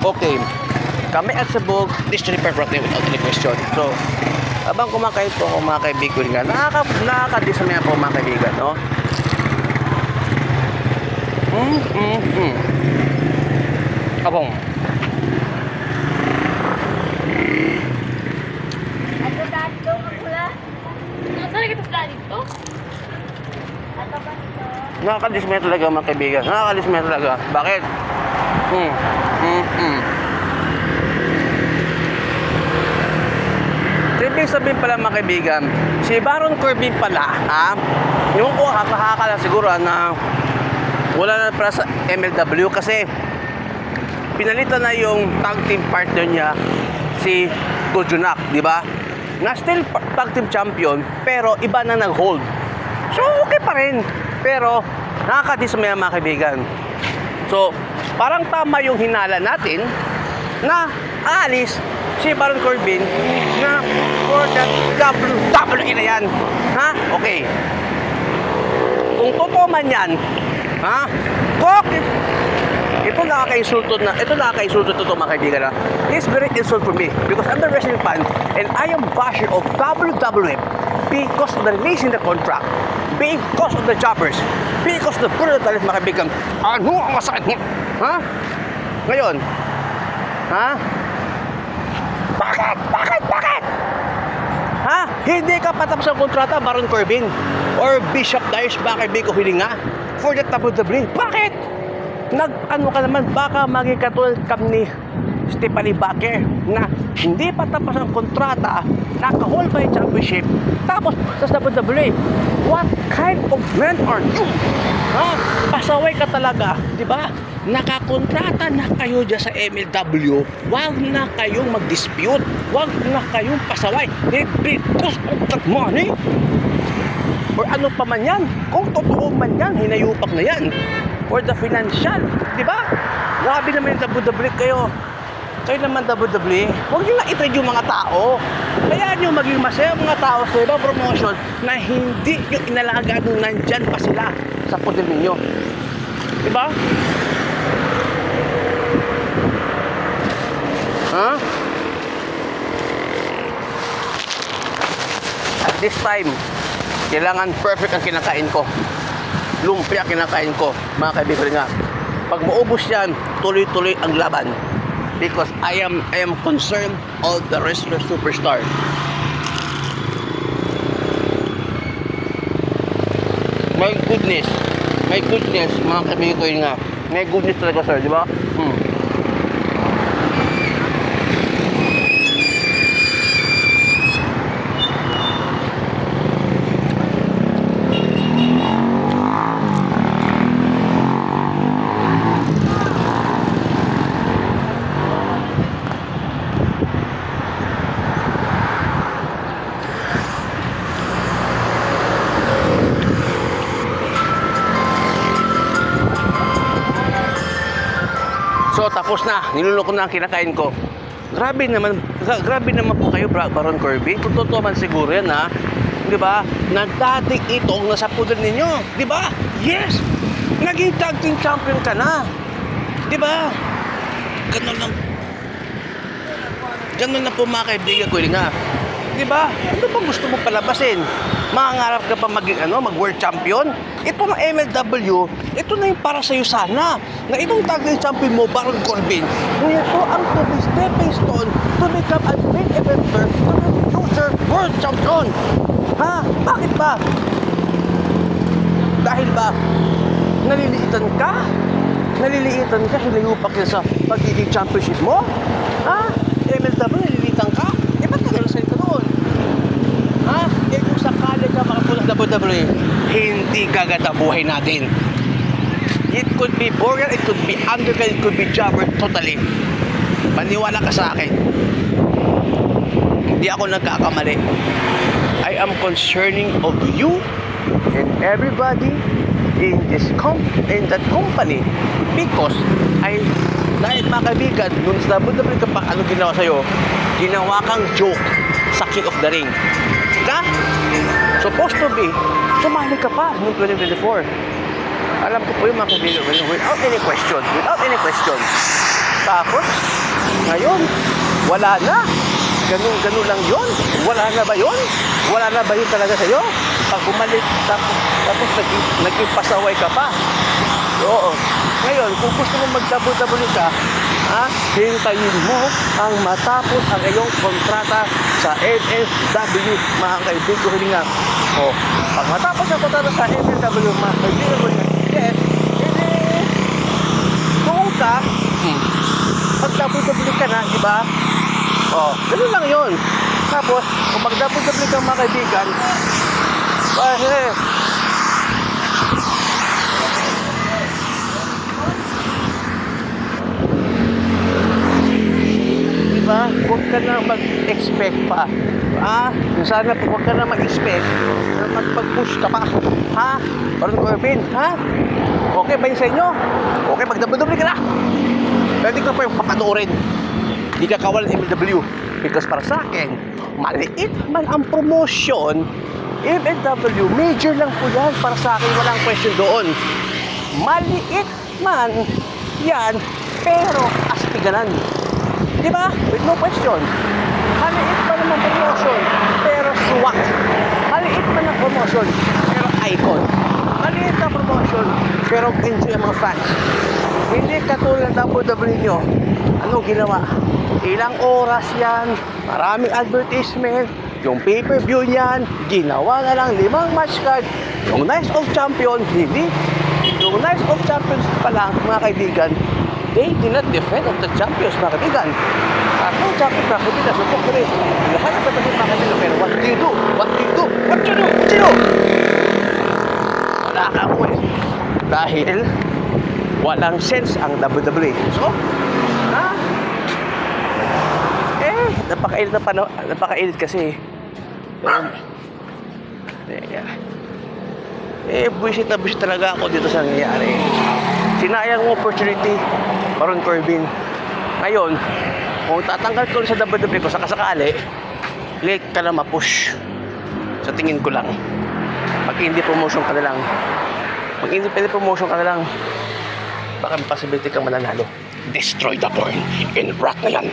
Okay. Kami at Sabog, district perfect without any question. So, habang kumakain po ako mga kaibigan nga, nakakadismaya po mga kaibigan, no? Abong. Ako dito, magula. Nasaan kita sa dito? Ato ba dito? Nakakadismaya talaga mga kaibigan. Nakakadismaya talaga. Bakit? Ibig sabihin pala mga kaibigan, si Baron Corbin pala, yung ko hakahaka lang siguro na wala na para sa MLW kasi pinalitan na yung tag team partner niya si Kojunak, di ba? Na still tag team champion pero iba na nag-hold. So okay pa rin. Pero nakakadismaya mga kaibigan. So parang tama yung hinala natin na alis si Baron Corbin na for the WWE na yan. Ha? Okay. Kung totoo man yan, ha? Ito nakaka-insulto to mga kaibigan. It's very insult for me because I'm the wrestling fan and I am basher of WWE because of the release in the contract, because of the jobbers, because of the brutal talent mga kaibigan. Ano ang masakit mo? Ha? Ngayon, ha? Bakit? Ha? Hindi ka patapos ang kontrata, Baron Corbin or Bishop Darius baka kaibigan ko hilinga for the WWE. Bakit? Ano ka naman, baka maging katulad kami ni Stephanie Baker na hindi pa tapos ang kontrata, naka-hold by championship, tapos sa WWE. What kind of man are you? Ha? Pasaway ka talaga, di ba? Nakakontrata na kayo dyan sa MLW, wag na kayong mag-dispute, wag na kayong pasaway. Because of that money. Or ano pa man yan, kung totoo man yan, hinayupak na yan. For the financial, di ba? Grabe naman yung WWE kayo. Kayo naman WWE, huwag nyo na i-trade yung mga tao. Kaya nyo maging masaya mga tao sa ibang promotion na hindi nyo inalagaan nung nandyan pa sila sa poder ninyo. Di ba? Ha? At this time, kailangan perfect ang kinakain ko. Lumpia kinakain ko, mga kaibigan nga. Pag maubos yan, tuloy-tuloy ang laban. Because I am concerned all the wrestler superstar. My goodness, mga kaibigan ko yun nga. My goodness talaga sir, di ba? So tapos na, niluloko na ang kinakain ko. Grabe naman po kayo, Baron Corbin. Kung totoo man siguro yan, ha? Di ba? Nagdating itong nasa puder ninyo. Di ba? Yes! Naging tag team champion ka na. Di ba? Ganun na po mga kaibigan ko nga. Di ba? Ano ba gusto mo palabasin? Mangangarap ka pa mag-world champion? Ito ng MLW, ito na yung para sa'yo sana. Na itong tag team champion mo, Baron Corbin, ito ang to be stepping stone to become a main eventer to the future world champion. Ha? Bakit ba? Dahil ba naliliitan ka? Hinayupak yan sa pagiging championship mo? Ha? MLW, naliliitan ka? Ba't ka gano'n salita doon? Ha? Kung sakali ka makapulang WWE, hindi gaganda buhay natin. It could be Borger, it could be Underground, it could be Jobber, totally. Maniwala ka sa akin. Hindi ako nagkakamali. I am concerning of you and everybody in that company because dahil mga kaibigan, nung sa WWE ka pa, ano ginawa sa'yo? Ginawa kang joke sa King of the Ring. Ka? Supposed to be, sumali ka pa noong 2024. Alam ko po yung mga kaibigan without any question. Tapos, Ngayon, wala na. Ganun lang yun. Wala na ba yun? Wala na ba yun talaga sa'yo? Pag bumalik, tapos naging pasaway ka pa. Oo. Ngayon, kung gusto mo mag-double ka, hintayin mo ang matapos ang iyong kontrata sa MSW, mga kaibigan ko hilinga. O, pag matapos ang kontrata sa MSW, mga kaibigan ko hilinga, yes, doon ka, mag-double ka na, di ba? O, ganun lang yun. Tapos, kung mag-double ka, mga kaibigan, diba? Huwag ka na mag-expect pa. Sana po, huwag ka na mag-expect na mag-push ka pa. Baron Corbin, okay ba yun sa inyo? Okay, mag-double ka na. Pwede ka pa yung papanoorin. Hindi ka kawalan ng MLW. Because para sa akin, maliit man ang promotion, MLW, major lang po yan. Para sa akin, walang question doon. Maliit man yan, pero astiganan. Di ba? With no question. Maliit pa naman promotion, pero swak. Maliit man ang promotion, pero icon. Maliit na promotion, pero enjoy ang mga fans. Hindi katulad ng WWE nyo. Anong ginawa? Ilang oras yan, maraming advertisement, yung pay-per-view niyan, ginawa na lang 5 match card. Yung Night of Champions, hindi. Yung Night of Champions pala, mga kaibigan, they did not defend of the champions, mga kaibigan. Ako, champions, mga kaibigan, support ko rin. Lahat ng kapatid, mga kaibigan, pero what do you do? What do you do? What do you do? What do you do? Wala ka po eh. Dahil, walang sense ang WWE. So, napakainit kasi. Buwisit na buwisit talaga ako dito sa nangyayari. Sinayang mo opportunity, Baron Corbin. Ngayon, kung tatanggal ko sa WWE ko sakasakali, late ka na ma-push. Sa tingin ko lang. Pag hindi promotion ka na lang. Pag hindi promotion ka na lang, baka may possibility kang mananalo. Destroy the porn. In rat na yan.